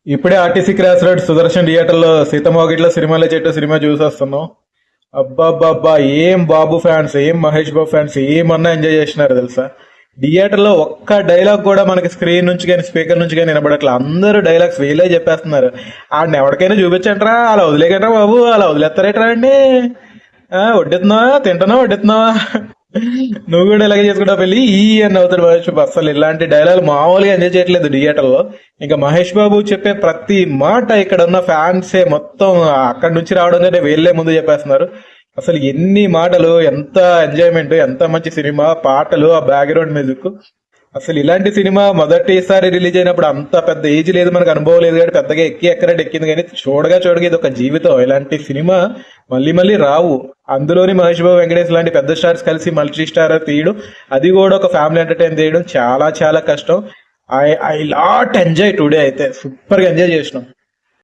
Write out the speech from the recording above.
ఇప్పుడే RTC cross road Sudarshan థియేటర్లో సీతమోగిట్లో సినిమాల చెట్టు సినిమా చూసి వస్తున్నాం. అబ్బాబ్బాబ్బా, ఏం బాబు ఫ్యాన్స్, ఏం మహేష్ బాబు ఫ్యాన్స్ ఏమన్నా ఎంజాయ్ చేసినారు తెలుసా. థియేటర్లో ఒక్క డైలాగ్ కూడా మనకి స్క్రీన్ నుంచి కానీ స్పీకర్ నుంచి కానీ వినబడట్లా. అందరూ డైలాగ్స్ వీలే చెప్పేస్తున్నారు. ఆడిని ఎవరికైనా చూపించండిరా, అలా వదిలేకండ్రా బాబు, అలా వదిలేస్తారేట్రా అండి. వడ్డెత్తున్నావా, తింటున్నావా, వడ్డెత్తున్నావా, నువ్వు కూడా ఇలాగే చేసుకుంటావు పెళ్ళి ఈ అని అవుతాడు మహేష్ బాబు. అసలు ఇలాంటి డైలాగ్ మామూలుగా ఎంజాయ్ చేయట్లేదు థియేటర్లో. ఇంకా మహేష్ బాబు చెప్పే ప్రతి మాట ఇక్కడ ఉన్న ఫ్యాన్సే మొత్తం అక్కడి నుంచి రావడం కంటే వీళ్ళే ముందు చెప్పేస్తున్నారు. అసలు ఎన్ని మాటలు, ఎంత ఎంజాయ్మెంట్, ఎంత మంచి సినిమా, పాటలు, ఆ బ్యాక్గ్రౌండ్ మ్యూజిక్. అసలు ఇలాంటి సినిమా మొదటిసారి రిలీజ్ అయినప్పుడు అంత పెద్ద ఏజ్ లేదు, మనకు అనుభవం లేదు, కానీ పెద్దగా ఎక్కడెట్ ఎక్కింది. కానీ చూడగా ఇది ఒక జీవితం. ఇలాంటి సినిమా మళ్ళీ మళ్ళీ రావు. అందులోని మహేష్ బాబు, వెంకటేష్ లాంటి పెద్ద స్టార్స్ కలిసి మల్టీ స్టార్ తీయడం, అది కూడా ఒక ఫ్యామిలీ ఎంటర్టైన్ చేయడం చాలా చాలా కష్టం. I lot enjoy today. అయితే సూపర్ గా ఎంజాయ్ చేసినాం.